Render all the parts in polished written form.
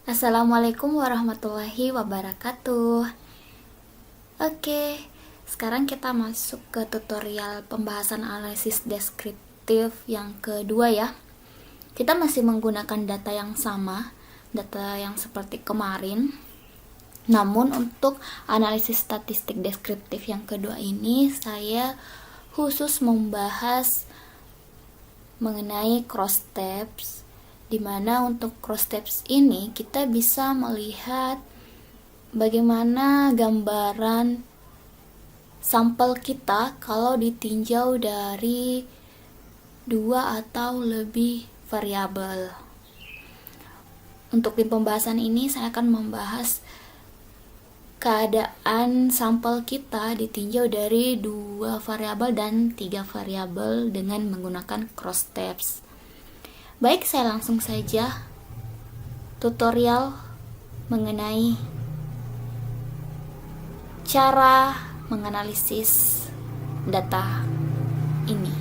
Assalamualaikum warahmatullahi wabarakatuh. Oke, sekarang kita masuk ke tutorial pembahasan analisis deskriptif yang kedua ya. Kita masih menggunakan data yang sama, data yang seperti kemarin. Namun untuk analisis statistik deskriptif yang kedua ini saya khusus membahas mengenai cross steps, di mana untuk cross steps ini kita bisa melihat bagaimana gambaran sampel kita kalau ditinjau dari dua atau lebih variabel. Untuk di pembahasan ini saya akan membahas keadaan sampel kita ditinjau dari dua variabel dan tiga variabel dengan menggunakan cross steps. Baik, saya langsung saja tutorial mengenai cara menganalisis data ini.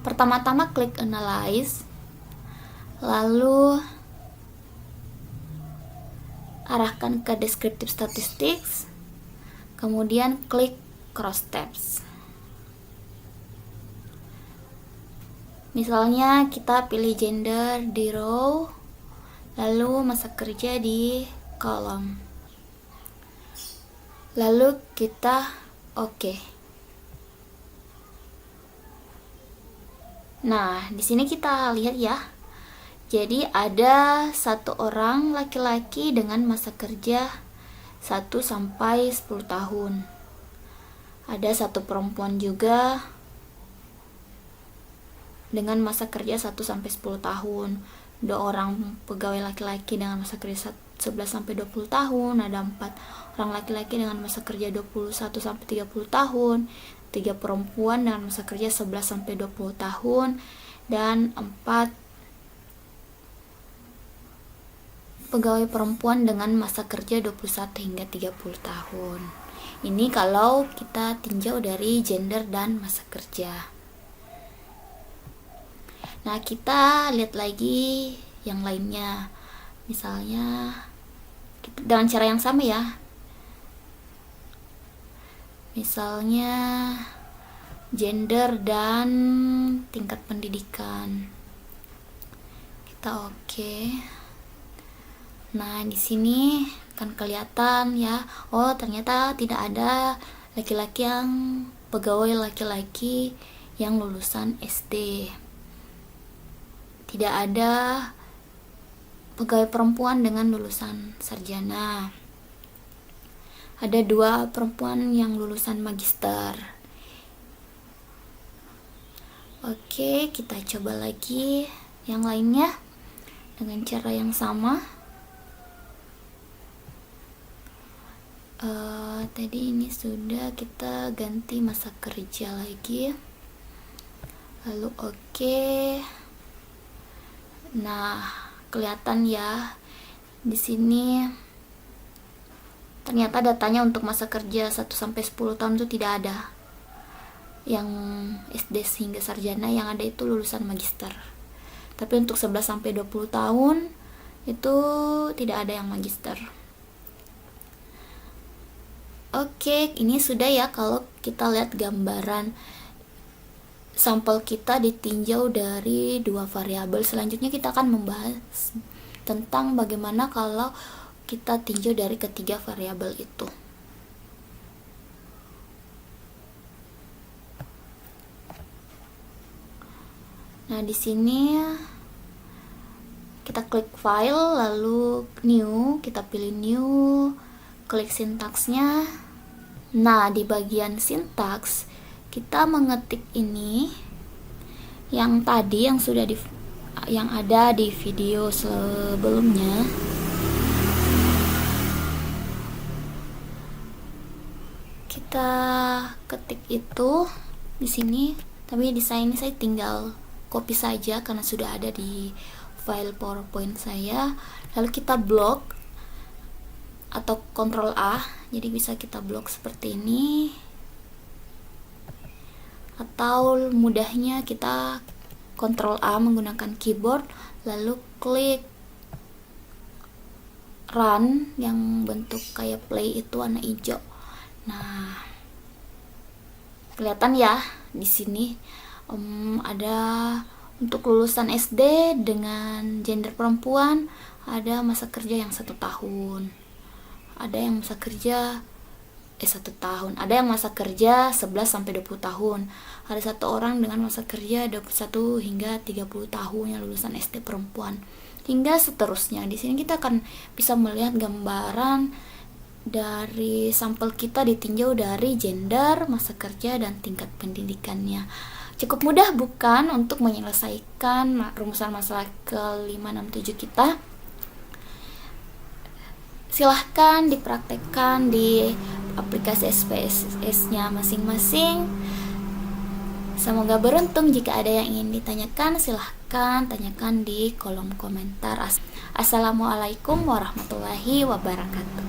Pertama-tama klik analyze, lalu arahkan ke descriptive statistics, kemudian klik cross steps. Misalnya kita pilih gender di row, lalu masa kerja di kolom. Lalu kita oke. Nah, di sini kita lihat ya. Jadi ada satu orang laki-laki dengan masa kerja 1 sampai 10 tahun. Ada satu perempuan juga dengan masa kerja 1 sampai 10 tahun. 2 orang pegawai laki-laki dengan masa kerja 11 sampai 20 tahun. Ada 4 orang laki-laki dengan masa kerja 21 sampai 30 tahun. 3 perempuan dengan masa kerja 11 sampai 20 tahun dan 4 pegawai perempuan dengan masa kerja 21 hingga 30 tahun. Ini kalau kita tinjau dari gender dan masa kerja. Nah, kita lihat lagi yang lainnya. Misalnya dengan cara yang sama ya. Misalnya gender dan tingkat pendidikan. Kita oke. Nah, di sini kan kelihatan ya. Oh, ternyata tidak ada laki-laki yang pegawai laki-laki yang lulusan SD. Tidak ada pegawai perempuan dengan lulusan sarjana. Ada 2 perempuan yang lulusan magister. Oke, kita coba lagi yang lainnya dengan cara yang sama. Tadi ini sudah, kita ganti masa kerja lagi. Lalu oke. Nah, kelihatan ya di sini ternyata datanya untuk masa kerja 1 sampai 10 tahun itu tidak ada. Yang SD hingga sarjana yang ada itu lulusan magister. Tapi untuk 11 sampai 20 tahun itu tidak ada yang magister. Oke, ini sudah ya kalau kita lihat gambaran sampel kita ditinjau dari 2 variabel. Selanjutnya kita akan membahas tentang bagaimana kalau kita tinjau dari ketiga variabel itu. Nah, di sini kita klik file, lalu new, kita pilih new, klik sintaksnya. Nah, di bagian sintaks kita mengetik ini yang tadi yang sudah yang ada di video sebelumnya. Kita ketik itu di sini, tapi di sini saya tinggal copy saja karena sudah ada di file PowerPoint saya. Lalu kita blok atau Ctrl A, jadi bisa kita blok seperti ini. Atau mudahnya kita Ctrl A menggunakan keyboard, lalu klik run yang bentuk kayak play itu warna hijau. Nah, kelihatan ya di sini ada untuk lulusan SD dengan gender perempuan ada masa kerja yang 1 tahun, ada yang masa kerja 1 tahun, ada yang masa kerja 11 sampai 20 tahun, ada 1 orang dengan masa kerja 21 hingga 30 tahun yang lulusan SD perempuan, hingga seterusnya. Di sini kita akan bisa melihat gambaran dari sampel kita ditinjau dari gender, masa kerja, dan tingkat pendidikannya. Cukup mudah bukan untuk menyelesaikan rumusan masalah ke-567 kita? Silahkan dipraktekkan di aplikasi SPSS-nya masing-masing. Semoga beruntung. Jika ada yang ingin ditanyakan, silahkan tanyakan di kolom komentar. Assalamualaikum warahmatullahi wabarakatuh.